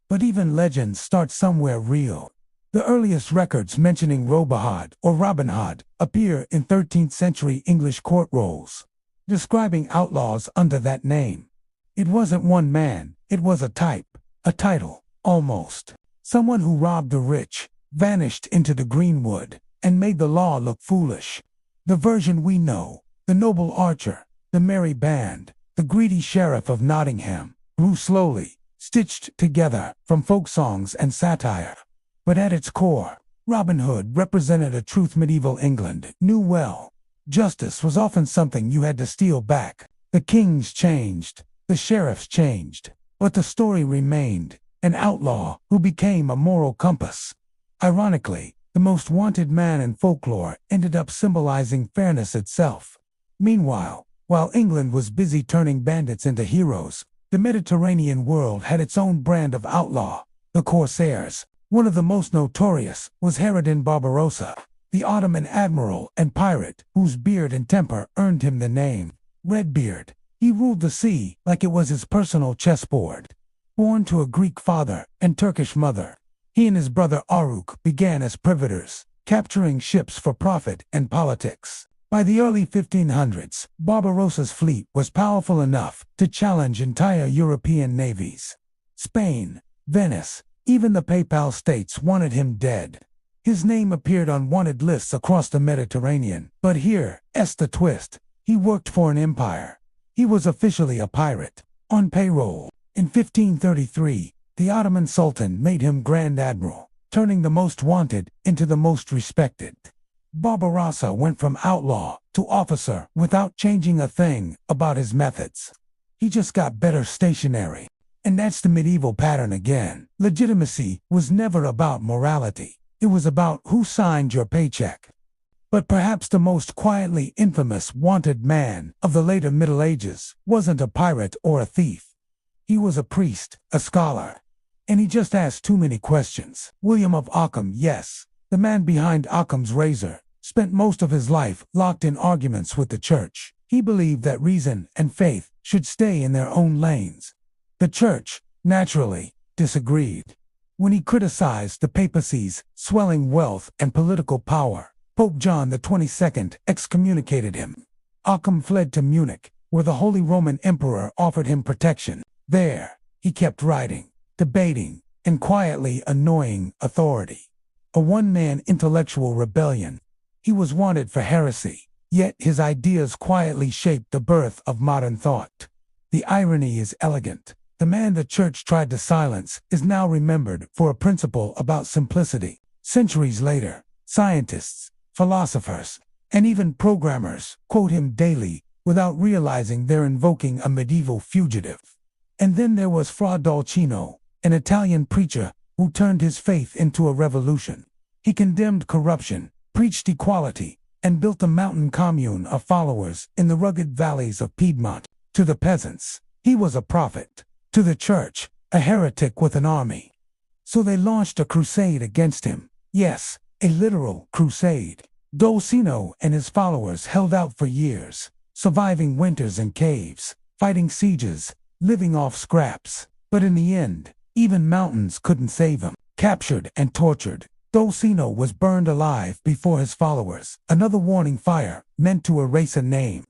But even legends start somewhere real. The earliest records mentioning Robahad or Robin Hood appear in 13th century English court rolls, describing outlaws under that name. It wasn't one man, it was a type, a title, almost. Someone who robbed the rich, vanished into the greenwood, and made the law look foolish. The version we know, the noble archer, the merry band, the greedy sheriff of Nottingham, grew slowly, stitched together from folk songs and satire. But at its core, Robin Hood represented a truth medieval England knew well. Justice was often something you had to steal back. The kings changed, the sheriffs changed, but the story remained, an outlaw who became a moral compass. Ironically, the most wanted man in folklore ended up symbolizing fairness itself. Meanwhile, while England was busy turning bandits into heroes, the Mediterranean world had its own brand of outlaw, the corsairs. One of the most notorious was Harridan Barbarossa, the Ottoman admiral and pirate whose beard and temper earned him the name Redbeard. He ruled the sea like it was his personal chessboard. Born to a Greek father and Turkish mother, he and his brother Aruk began as privateers, capturing ships for profit and politics. By the early 1500s, Barbarossa's fleet was powerful enough to challenge entire European navies. Spain, Venice, even the Papal States wanted him dead. His name appeared on wanted lists across the Mediterranean. But here's the twist. He worked for an empire. He was officially a pirate, on payroll. In 1533, the Ottoman Sultan made him Grand Admiral, turning the most wanted into the most respected. Barbarossa went from outlaw to officer without changing a thing about his methods. He just got better stationery. And that's the medieval pattern again. Legitimacy was never about morality. It was about who signed your paycheck. But perhaps the most quietly infamous wanted man of the later Middle Ages wasn't a pirate or a thief. He was a priest, a scholar. And he just asked too many questions. William of Ockham, yes, the man behind Occam's razor, spent most of his life locked in arguments with the church. He believed that reason and faith should stay in their own lanes. The church, naturally, disagreed. When he criticized the papacy's swelling wealth and political power, Pope John XXII excommunicated him. Occam fled to Munich, where the Holy Roman Emperor offered him protection. There, he kept writing, debating, and quietly annoying authority. A one-man intellectual rebellion. He was wanted for heresy, yet his ideas quietly shaped the birth of modern thought. The irony is elegant. The man the church tried to silence is now remembered for a principle about simplicity. Centuries later, scientists, philosophers, and even programmers quote him daily without realizing they're invoking a medieval fugitive. And then there was Fra Dolcino, an Italian preacher who turned his faith into a revolution. He condemned corruption, preached equality, and built a mountain commune of followers in the rugged valleys of Piedmont. To the peasants, he was a prophet. To the church, a heretic with an army. So they launched a crusade against him. Yes, a literal crusade. Dolcino and his followers held out for years, surviving winters in caves, fighting sieges, living off scraps. But in the end, even mountains couldn't save him. Captured and tortured, Dolcino was burned alive before his followers, another warning fire meant to erase a name.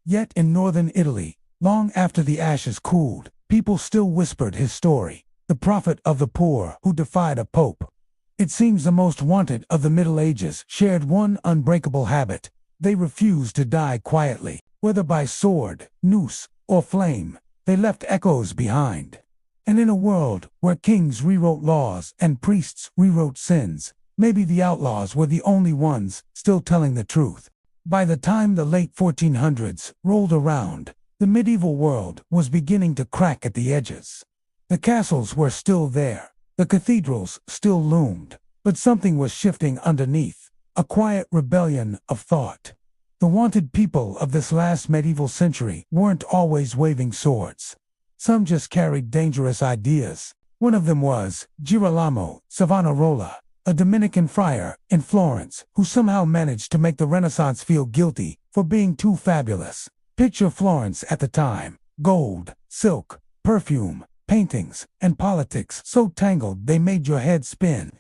Yet in northern Italy, long after the ashes cooled, people still whispered his story, the prophet of the poor who defied a pope. It seems the most wanted of the Middle Ages shared one unbreakable habit. They refused to die quietly, whether by sword, noose, or flame. They left echoes behind. And in a world where kings rewrote laws and priests rewrote sins, maybe the outlaws were the only ones still telling the truth. By the time the late 1400s rolled around, the medieval world was beginning to crack at the edges. The castles were still there, the cathedrals still loomed, but something was shifting underneath, a quiet rebellion of thought. The wanted people of this last medieval century weren't always waving swords. Some just carried dangerous ideas. One of them was Girolamo Savonarola, a Dominican friar in Florence who somehow managed to make the Renaissance feel guilty for being too fabulous. Picture Florence at the time: gold, silk, perfume, paintings, and politics so tangled they made your head spin.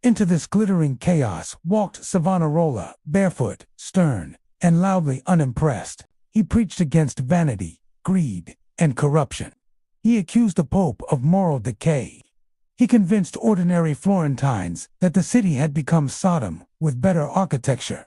Into this glittering chaos walked Savonarola, barefoot, stern, and loudly unimpressed. He preached against vanity, greed, and corruption. He accused the Pope of moral decay. He convinced ordinary Florentines that the city had become Sodom with better architecture.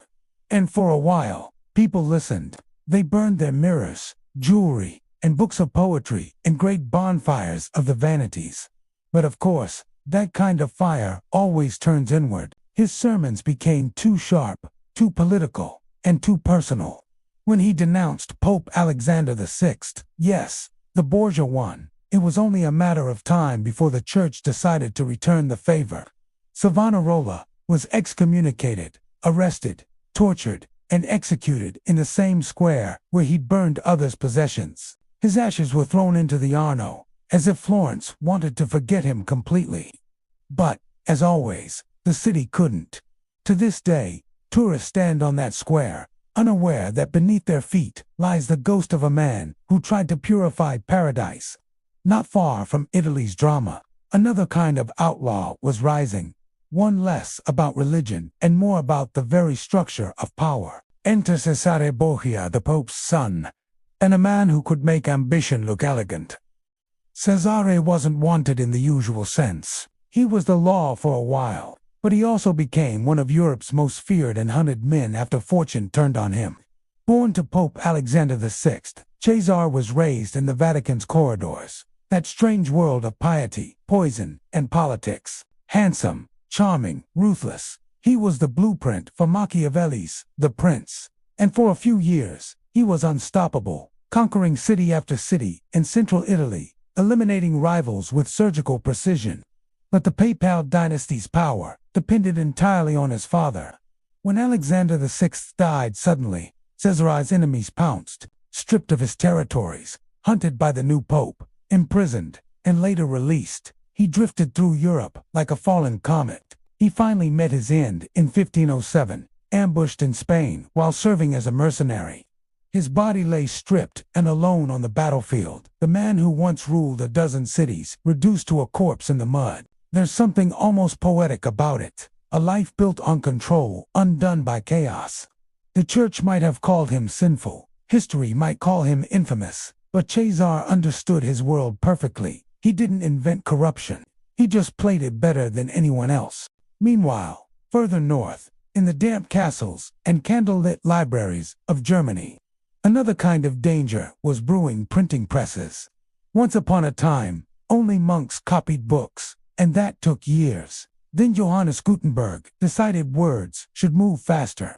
And for a while, people listened. They burned their mirrors, jewelry, and books of poetry in great bonfires of the vanities. But of course, that kind of fire always turns inward. His sermons became too sharp, too political, and too personal. When he denounced Pope Alexander VI, yes, the Borgia won. It was only a matter of time before the church decided to return the favor. Savonarola was excommunicated, arrested, tortured, and executed in the same square where he'd burned others' possessions. His ashes were thrown into the Arno, as if Florence wanted to forget him completely. But, as always, the city couldn't. To this day, tourists stand on that square, unaware that beneath their feet lies the ghost of a man who tried to purify paradise. Not far from Italy's drama, another kind of outlaw was rising, one less about religion and more about the very structure of power. Enter Cesare Borgia, the Pope's son, and a man who could make ambition look elegant. Cesare wasn't wanted in the usual sense. He was the law for a while, but he also became one of Europe's most feared and hunted men after fortune turned on him. Born to Pope Alexander VI, Cesare was raised in the Vatican's corridors, that strange world of piety, poison, and politics. Handsome, charming, ruthless, he was the blueprint for Machiavelli's The Prince. And for a few years, he was unstoppable, conquering city after city in central Italy, eliminating rivals with surgical precision. But the Papal dynasty's power depended entirely on his father. When Alexander VI died suddenly, Cesare's enemies pounced, stripped of his territories, hunted by the new pope, imprisoned, and later released. He drifted through Europe like a fallen comet. He finally met his end in 1507, ambushed in Spain while serving as a mercenary. His body lay stripped and alone on the battlefield, the man who once ruled a dozen cities, reduced to a corpse in the mud. There's something almost poetic about it, a life built on control, undone by chaos. The church might have called him sinful, history might call him infamous, but Cesare understood his world perfectly. He didn't invent corruption, he just played it better than anyone else. Meanwhile, further north, in the damp castles and candlelit libraries of Germany, another kind of danger was brewing: printing presses. Once upon a time, only monks copied books, and that took years. Then Johannes Gutenberg decided words should move faster.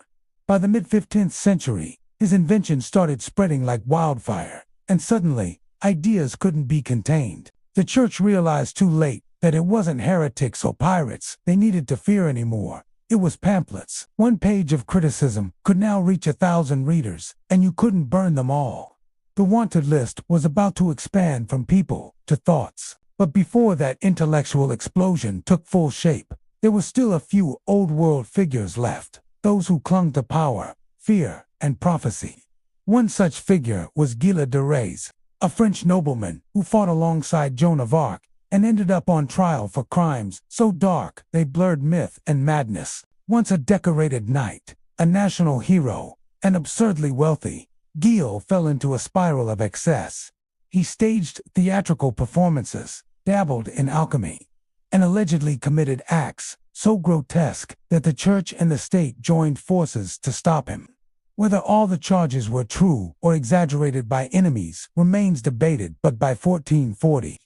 By the mid-15th century, his invention started spreading like wildfire, and suddenly, ideas couldn't be contained. The church realized too late that it wasn't heretics or pirates they needed to fear anymore. It was pamphlets. One page of criticism could now reach 1,000 readers, and you couldn't burn them all. The wanted list was about to expand from people to thoughts. But before that intellectual explosion took full shape, there were still a few old-world figures left, those who clung to power, fear, and prophecy. One such figure was Gilles de Rais, a French nobleman who fought alongside Joan of Arc and ended up on trial for crimes so dark they blurred myth and madness. Once a decorated knight, a national hero, and absurdly wealthy, Gilles fell into a spiral of excess. He staged theatrical performances, dabbled in alchemy, and allegedly committed acts so grotesque that the church and the state joined forces to stop him. Whether all the charges were true or exaggerated by enemies remains debated, but by 1440,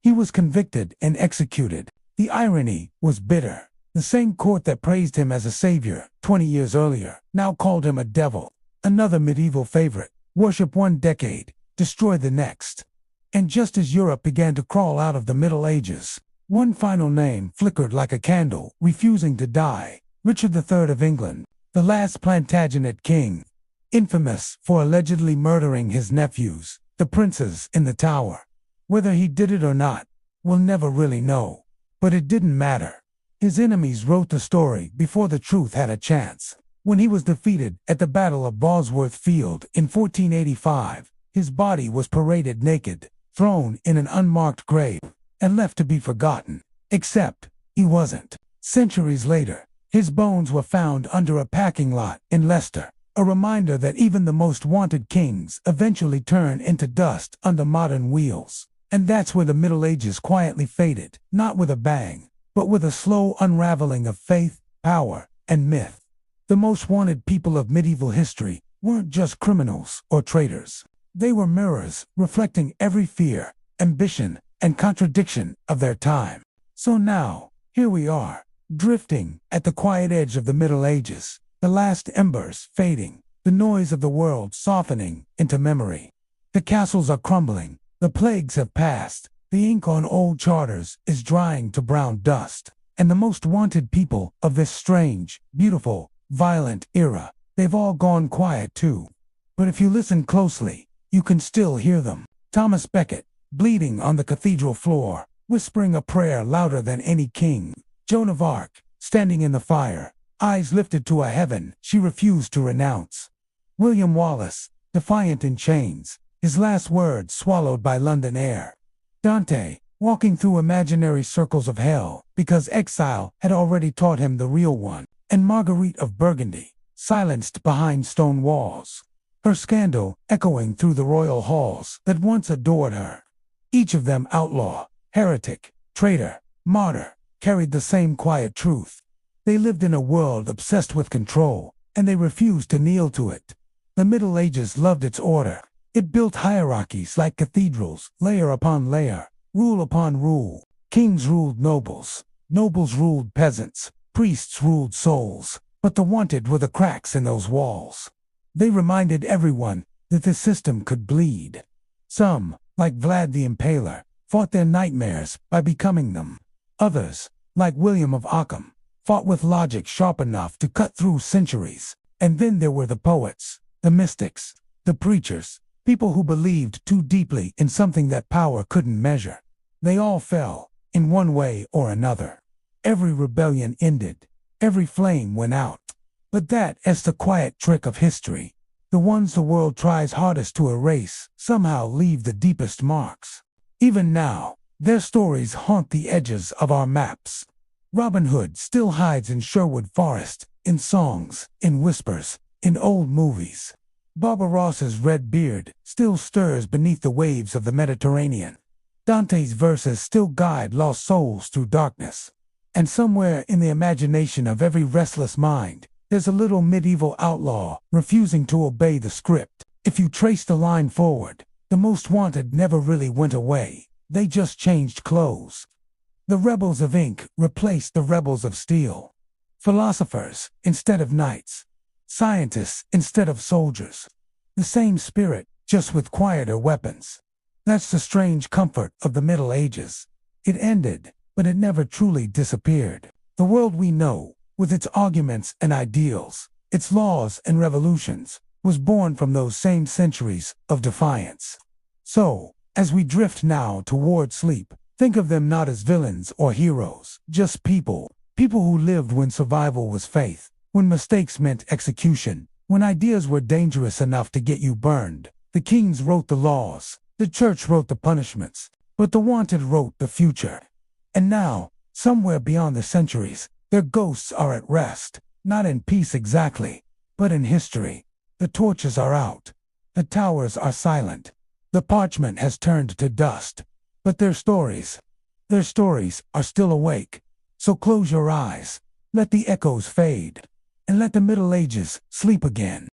he was convicted and executed. The irony was bitter. The same court that praised him as a savior 20 years earlier now called him a devil. Another medieval favorite. Worship one decade, destroy the next. And just as Europe began to crawl out of the Middle Ages, one final name flickered like a candle, refusing to die. Richard III of England, the last Plantagenet king, infamous for allegedly murdering his nephews, the princes in the Tower. Whether he did it or not, we'll never really know. But it didn't matter. His enemies wrote the story before the truth had a chance. When he was defeated at the Battle of Bosworth Field in 1485, his body was paraded naked, thrown in an unmarked grave, and left to be forgotten. Except, he wasn't. Centuries later, his bones were found under a parking lot in Leicester, a reminder that even the most wanted kings eventually turn into dust under modern wheels. And that's where the Middle Ages quietly faded, not with a bang, but with a slow unraveling of faith, power, and myth. The most wanted people of medieval history weren't just criminals or traitors. They were mirrors reflecting every fear, ambition, and contradiction of their time. So now, here we are, drifting at the quiet edge of the Middle Ages, the last embers fading, the noise of the world softening into memory. The castles are crumbling, the plagues have passed, the ink on old charters is drying to brown dust, and the most wanted people of this strange, beautiful, violent era, they've all gone quiet too. But if you listen closely, you can still hear them. Thomas Becket, bleeding on the cathedral floor, whispering a prayer louder than any king. Joan of Arc, standing in the fire, eyes lifted to a heaven she refused to renounce. William Wallace, defiant in chains, his last words swallowed by London air. Dante, walking through imaginary circles of hell because exile had already taught him the real one. And Marguerite of Burgundy, silenced behind stone walls, her scandal echoing through the royal halls that once adored her. Each of them outlaw, heretic, traitor, martyr, carried the same quiet truth. They lived in a world obsessed with control, and they refused to kneel to it. The Middle Ages loved its order. It built hierarchies like cathedrals, layer upon layer, rule upon rule. Kings ruled nobles, nobles ruled peasants, priests ruled souls, but the wanted were the cracks in those walls. They reminded everyone that the system could bleed. Some, like Vlad the Impaler, fought their nightmares by becoming them. Others, like William of Ockham, fought with logic sharp enough to cut through centuries. And then there were the poets, the mystics, the preachers, people who believed too deeply in something that power couldn't measure. They all fell, in one way or another. Every rebellion ended, every flame went out. But that's the quiet trick of history. The ones the world tries hardest to erase somehow leave the deepest marks. Even now, their stories haunt the edges of our maps. Robin Hood still hides in Sherwood Forest, in songs, in whispers, in old movies. Barbarossa's red beard still stirs beneath the waves of the Mediterranean. Dante's verses still guide lost souls through darkness. And somewhere in the imagination of every restless mind, there's a little medieval outlaw refusing to obey the script. If you trace the line forward, the most wanted never really went away. They just changed clothes. The rebels of ink replaced the rebels of steel. Philosophers instead of knights. Scientists instead of soldiers. The same spirit, just with quieter weapons. That's the strange comfort of the Middle Ages. It ended, but it never truly disappeared. The world we know, with its arguments and ideals, its laws and revolutions, was born from those same centuries of defiance. So, as we drift now toward sleep, think of them not as villains or heroes, just people. People who lived when survival was faith, when mistakes meant execution, when ideas were dangerous enough to get you burned. The kings wrote the laws, the church wrote the punishments, but the wanted wrote the future. And now, somewhere beyond the centuries, their ghosts are at rest, not in peace exactly, but in history. The torches are out. The towers are silent. The parchment has turned to dust. But their stories are still awake. So close your eyes, let the echoes fade, and let the Middle Ages sleep again.